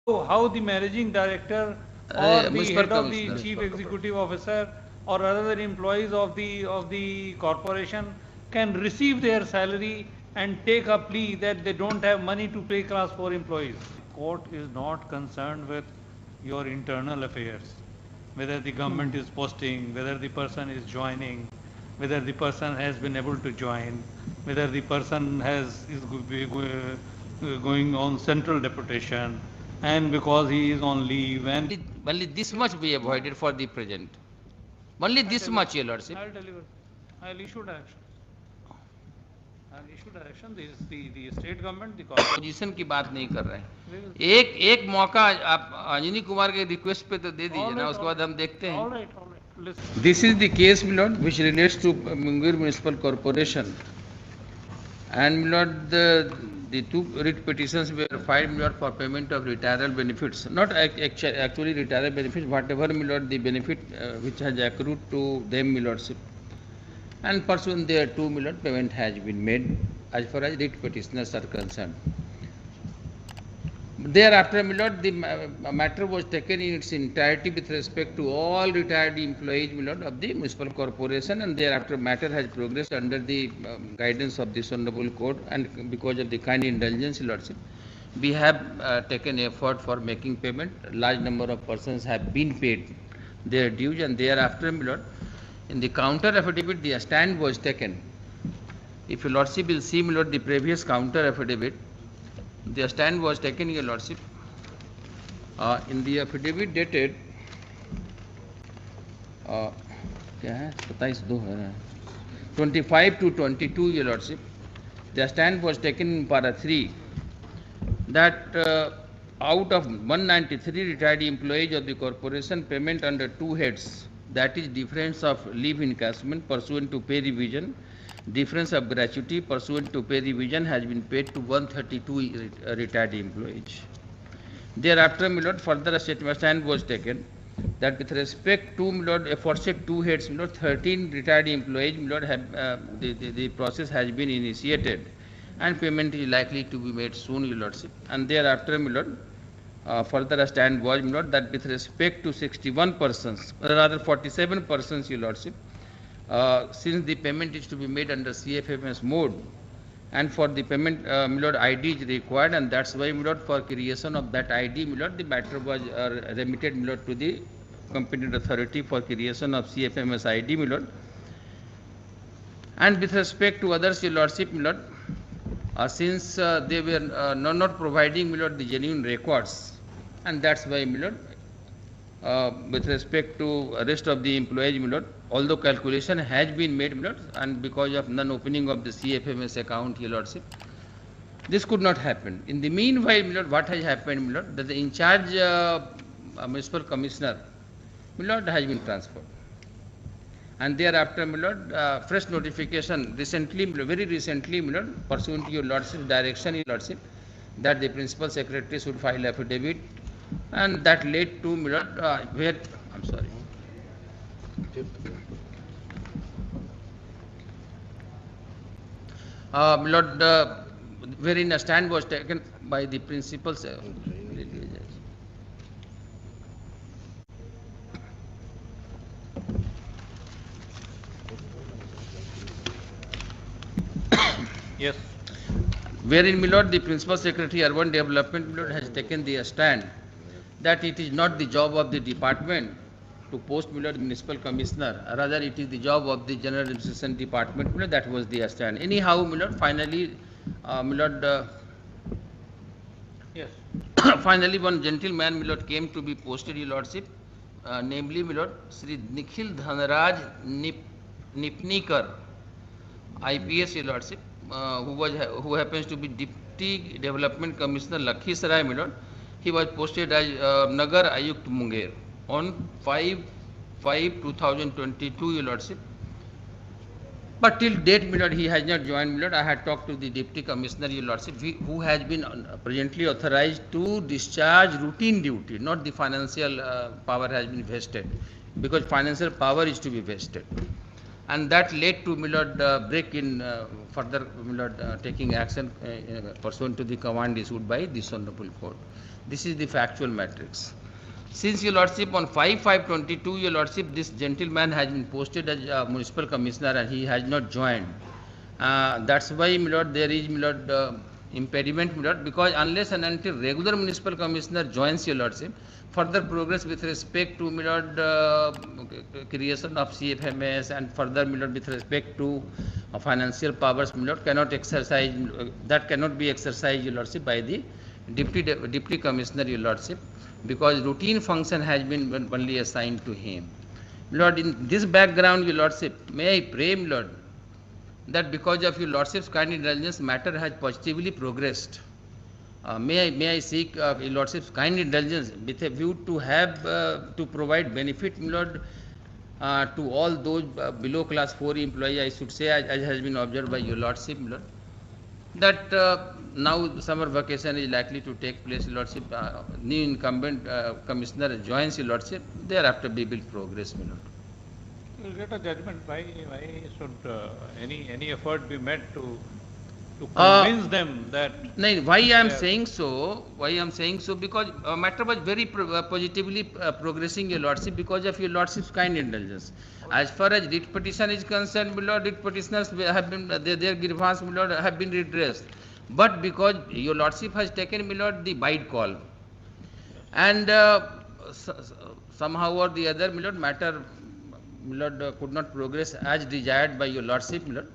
how the managing director or the Municipal head of the Commissioner. chief executive officer or other employees of the corporation can receive their salary and take a plea that they don't have money to pay class 4 employees. Court is not concerned with your internal affairs, whether the government is posting, whether the person is joining, whether the person has been able to join, whether the person is going on central deputation, and because he is on leave and Only this much we avoided for the present. Only I'll this deliver. much, Your Lordship. I'll deliver. I'll issue direction. I'll issue direction. This is the state government, the corporate. Position की बात नहीं कर रहे We हैं। will. एक एक मौका आप अंजनी कुमार के रिक्वेस्ट पे तो दे All दीजिए ना, right, उसके all बाद right. हम देखते हैं। All right, all right. Listen. This is the case, my lord, which relates to Munger Municipal Corporation. And my lord, the two writ petitions were filed, my lord, for payment of retirement benefits. Not actually retirement benefits, whatever, my lord, the benefit which has accrued to them, my lordship. And pursuant thereto, my lord, payment has been made as far as writ petitioners are concerned. Thereafter, my lord, the matter was taken in its entirety with respect to all retired employees, my lord, of the municipal corporation, and thereafter matter has progressed under the guidance of this honorable court, and because of the kind indulgence, lordship, we have taken effort for making payment. A large number of persons have been paid their dues, and thereafter, my lord, in the counter affidavit, the stand was taken. If your lordship will see, my lord, the previous counter affidavit, the stand was taken, your lordship, in the affidavit dated क्या है 25 to 22, your lordship. The stand was taken in para 3 that out of 193 retired employees of the corporation, payment under two heads, that is difference of leave encashment pursuant to pay revision, difference of gratuity pursuant to pay revision, has been paid to 132 retired employees. Thereafter, my lord, further a statement stand was taken that with respect to, my lord, aforesaid two heads, my lord, 13 retired employees, my lord, have, the process has been initiated and payment is likely to be made soon, your lordship. And thereafter, my lord, further a stand was, my lord, that with respect to 61 persons, rather 47 persons, your lordship, since the payment is to be made under CFMS mode, and for the payment, my lord, ID is required, and that's why, my lord, for creation of that ID, my lord, the matter was remitted, my lord, to the competent authority for creation of CFMS ID, my lord. And with respect to others, your lordship, my lord, since they were not providing, my lord, the genuine records, and that's why, my lord, with respect to rest of the employees, my lord, although calculation has been made, my lord, and because of non-opening of the CFMS account, your lordship, this could not happen. In the meanwhile, my lord, what has happened, my lord, that the in charge municipal commissioner, my lord, has been transferred. And thereafter, my lord, fresh notification recently, very recently, my lord, pursuant to your lordship direction, your lordship, that the principal secretary should file affidavit, and that led to, my lord, where, I'm sorry. My lord, wherein a stand was taken by the principals. Yes. Wherein, my lord, the principal secretary urban development, my lord, has taken the stand that it is not the job of the department to post, my lord, municipal commissioner, rather it is the job of the general administration department, my lord. That was the stand. Anyhow, my lord, finally, my lord, Yes. finally one gentleman, my lord, came to be posted, your lordship, namely, my lord, Sri Nikhil Dhanraj Nipnikar, IPS, your lordship, who happens to be Deputy Development Commissioner Lakhisarai, my lord. He was posted as Nagar Ayukt Munger on 5/5/2022, your lordship. But till date, my lord, he has not joined, my lord. I had talked to the Deputy Commissioner, your lordship, who has been presently authorized to discharge routine duty, not the financial power has been vested, because financial power is to be vested. and that led to, my lord, break in further, my lord, taking action pursuant to the command issued by this honorable court. This is the factual matrix. Since, your lordship, on 5/5/22, your lordship, this gentleman has been posted as municipal commissioner and he has not joined. That's why, my lord, there is, my lord, impediment, my lord, because unless and until regular municipal commissioner joins, your lordship, further progress with respect to, my lord, creation of CFMS and further, my lord, with respect to financial powers, my lord, cannot exercise, that cannot be exercised, your lordship, by the deputy commissioner, your lordship, because routine function has been only assigned to him. Lord, in this background, your lordship, may I pray, Lord, that because of your lordship's kind indulgence, matter has positively progressed. May I seek your lordship's kind indulgence with a view to have to provide benefit, Lord, to all those below class 4 employees, I should say, as has been observed by your lordship, Lord, that now summer vacation is likely to take place, your lordship. New incumbent commissioner joins, your lordship. Thereafter, we will progress, my lord. You will get a judgment. Why should any effort be made to convince them that? No, why I am saying so? Why I am saying so? Because matter was very positively progressing, your lordship, because of your lordship's kind indulgence. As far as writ petition is concerned, my lord, writ petitioners have been their grievances, my lord, have been redressed. But because your lordship has taken, my lord, the bide call, and somehow or the other, my lord, matter, my lord, could not progress as desired by your lordship, my lord,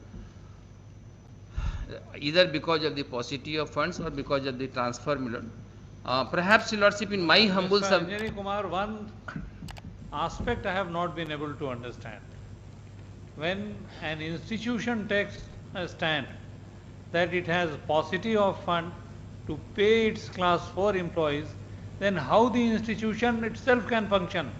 either because of the paucity of funds or because of the transfer, my lord. Perhaps, your lordship, in my humble Mr. Anjani Kumar, one aspect I have not been able to understand. When an institution takes a stand that it has paucity of fund to pay its class 4 employees, then how the institution itself can function?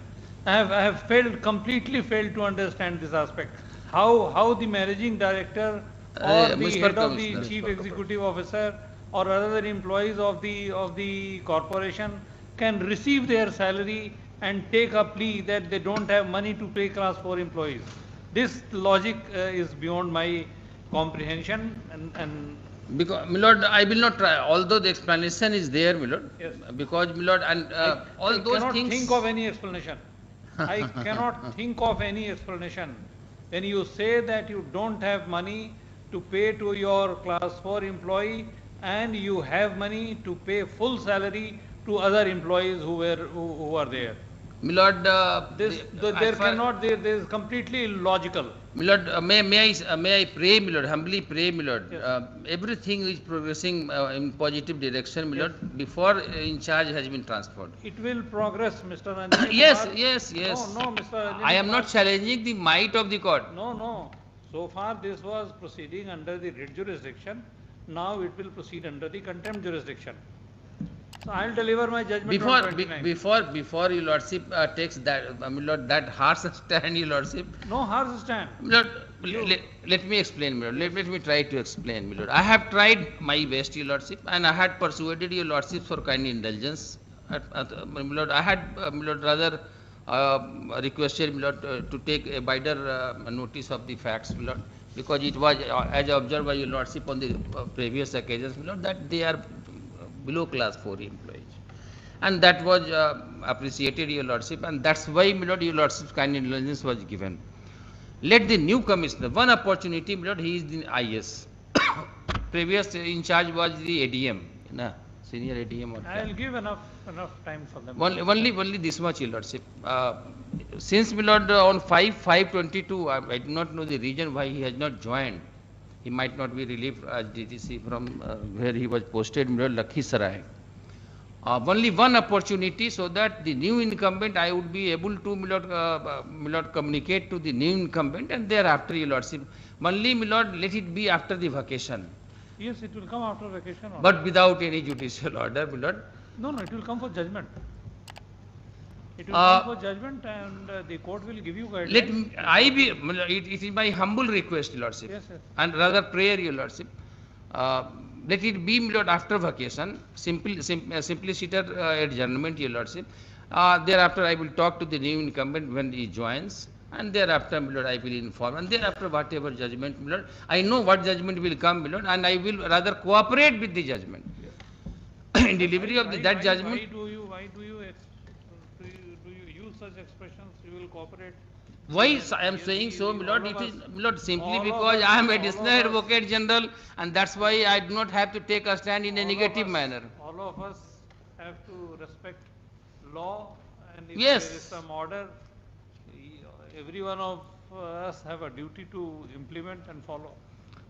I have completely failed to understand this aspect. How the managing director or the head of the chief executive officer or other employees of the corporation can receive their salary and take a plea that they don't have money to pay class 4 employees. This logic is beyond my comprehension, and because, my lord, I will not try, although the explanation is there, my lord. Yes. Because, my lord, and all I those cannot things. think of any explanation. I cannot think of any explanation. When you say that you don't have money to pay to your class 4 employee and you have money to pay full salary to other employees who are there. My lord, there is completely illogical. my lord, may I pray, my lord, humbly pray, my lord. Yes. Everything is progressing in positive direction, my Yes. lord, before in charge has been transferred. It will progress, Mr. Anjani Yes, Kumar. yes, yes. No, Mr. Anjani I am Kumar. not challenging the might of the court. No. So far this was proceeding under the writ jurisdiction. Now it will proceed under the contempt jurisdiction. So I'll deliver my judgment on 29th. Before your lordship takes that, my lord, that harsh stand, your lordship. No harsh stand. My lord, let me explain, my lord. Let me try to explain, my lord. I have tried my best, your lordship, and I had persuaded your lordship for kind indulgence. My lord, I had, my lord, rather requested, my lord, to take a wider notice of the facts, my lord, because it was, as observed by your lordship on the previous occasions, my lord, that they are below class 4 employees. And that was appreciated, your lordship, and that's why, my lord, your lordship's kind indulgence was given. Let the new commissioner, one opportunity, my lord, he is the IS. Previous in charge was the ADM, senior ADM. I'll give enough time for them. Only this much, your lordship. Since, my lord, on 5/5/22, I do not know the reason why he has not joined. He might not be relieved as DTC from where he was posted, my lord, Lakhisarai. Only one opportunity, so that the new incumbent, I would be able to, my lord, communicate to the new incumbent, and thereafter, your lordship. Only, my lord, let it be after the vacation. Yes, it will come after vacation. But without any judicial order, my lord. No, it will come for judgment. It will come for judgment, and the court will give you guidelines. It is my humble request, your lordship, Yes. and rather prayer, your lordship. Let it be, my lord, after vacation, simpliciter adjournment, your lordship. Thereafter, I will talk to the new incumbent when he joins, And thereafter, my lord, I will inform. And thereafter, whatever judgment, my lord, I know what judgment will come, my lord, and I will rather cooperate with the judgment. In delivery of that judgment. Why do you use such expressions? You will cooperate. Why I am saying so, my lord? It is, my lord, simply because I am additional advocate general, and that's why I do not have to take a stand in a negative manner. All of us have to respect law, and if Yes. there is some order, every one of us have a duty to implement and follow.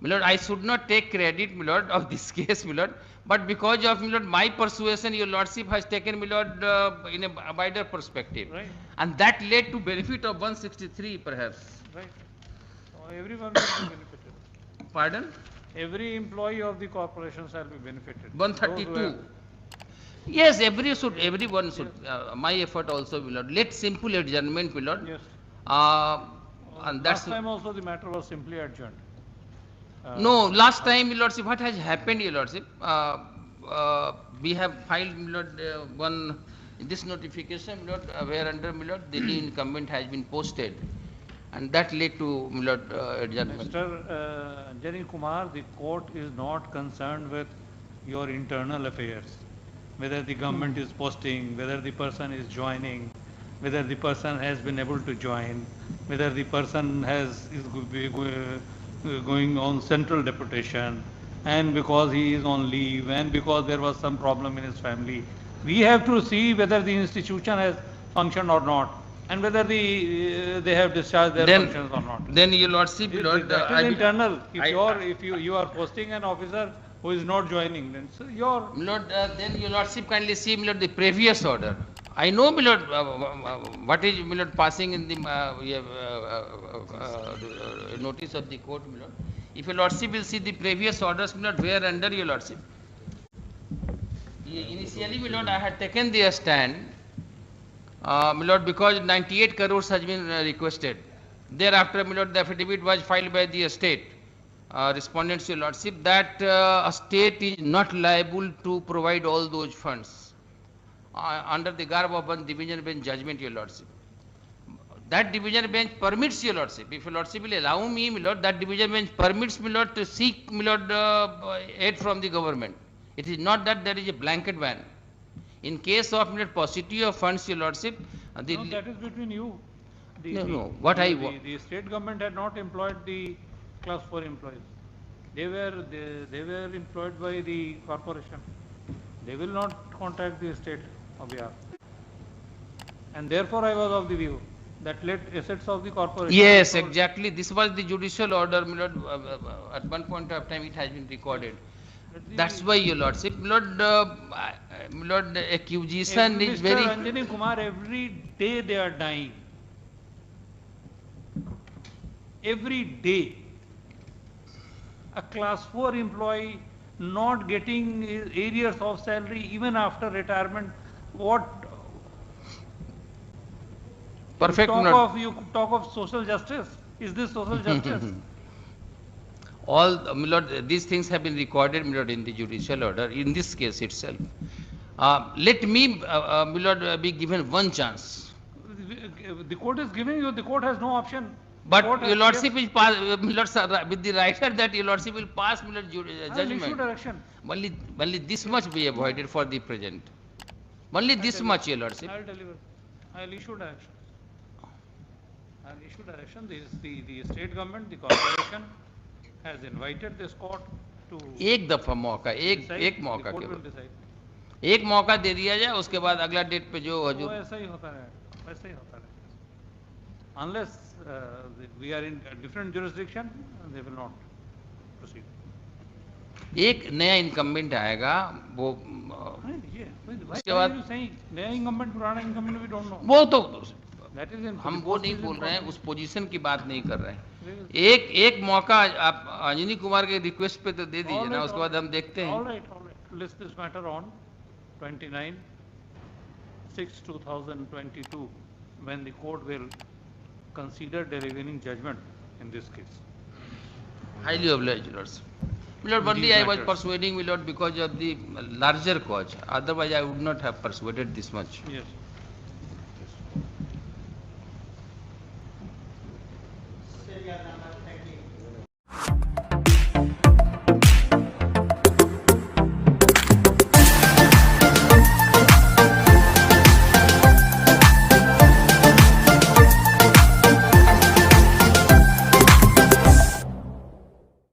My lord, I should not take credit, my lord, of this case, my lord, but because of, my lord, my persuasion, your lordship has taken, my lord, in a wider perspective. Right. And that led to benefit of 163, perhaps. Right. So everyone will be benefited. Pardon? Every employee of the corporation shall be benefited. 132. Yes, everyone should. My effort also, my lord. Let simple adjournment, my lord. Yes. And that's. Last time also the matter was simply adjourned. No, last time, my lordship, what has happened, your lordship? We have filed, my lord, one this notification, my lord, where under, my lord, the new incumbent has been posted, and that led to, my lord, adjournment. Mr. Anjani Kumar, the court is not concerned with your internal affairs, whether the government is posting, whether the person is joining, whether the person has been able to join, whether the person going on central deputation, and because he is on leave, and because there was some problem in his family. We have to see whether the institution has functioned or not, and whether they have discharged their functions or not. Then, your lordship, lord, that is internal. If you are posting an officer who is not joining, then so your Lord, then your lordship kindly see, my lord, the previous order. I know, my lord, what is, my lord, passing in the notice of the court, my lord. If your lordship will see the previous orders, my lord, where under your lordship. Initially, my lord, I had taken the stand, my lord, because 98 crores has been requested. Thereafter, my lord, the affidavit was filed by the state. Respondents, your lordship, that a state is not liable to provide all those funds under the garb of one division bench judgment, your lordship. That division bench permits, your lordship. If your lordship will allow me, my lord, that division bench permits, my lord, to seek, my lord, aid from the government. It is not that there is a blanket ban. In case of, my lord, paucity of funds, your lordship, no, that is between you. The state government had not employed the class 4 employees. They were employed by the corporation. They will not contact the state of Bihar. And therefore I was of the view that let assets of the corporation. Yes, exactly. This was the judicial order, my lord. At one point of time it has been recorded. That's why, your lordship, my lord, accusation is very. Mr. Anjani Kumar, every day they are dying. Every day. A class 4 employee not getting arrears of salary even after retirement. What? Perfect. You talk of social justice. Is this social justice? All, my lord, these things have been recorded, my lord, in the judicial order, in this case itself. Let me, my lord, be given one chance. The court is giving you, the court has no option. But your lordship is pass, my lord, sir, with the writer that your lordship will pass, my lord, judgment. Issue direction. Only this much be avoided for the present. Only this much, your lordship. I will deliver. I will issue direction. I will issue direction. The state government, the corporation has invited this court to. एक दफा मौका, एक मौका केवल. एक मौका दे दिया जाए, उसके बाद अगला डेट पे जो हजूर. ऐसा ही होता है, वैसा ही होता है. Unless we are in a different jurisdiction, they will not proceed. एक नया इनकम्बेंट आएगा, वो उसके बाद नया इनकम्बेंट पुराना इनकम्बेंट we don't know. वो तो हम वो नहीं बोल रहे हैं, उस पोजीशन की बात नहीं कर रहे हैं. एक मौका आप अंजनी कुमार के रिक्वेस्ट पे तो दे दीजिए ना, उसके बाद हम देखते हैं. All right. List this matter on 29/6/2022 when the court will consider delivering judgment in this case. Highly obliged, lords. My lord, only I was persuading, my lord, because of the larger cause. Otherwise, I would not have persuaded this much. Yes.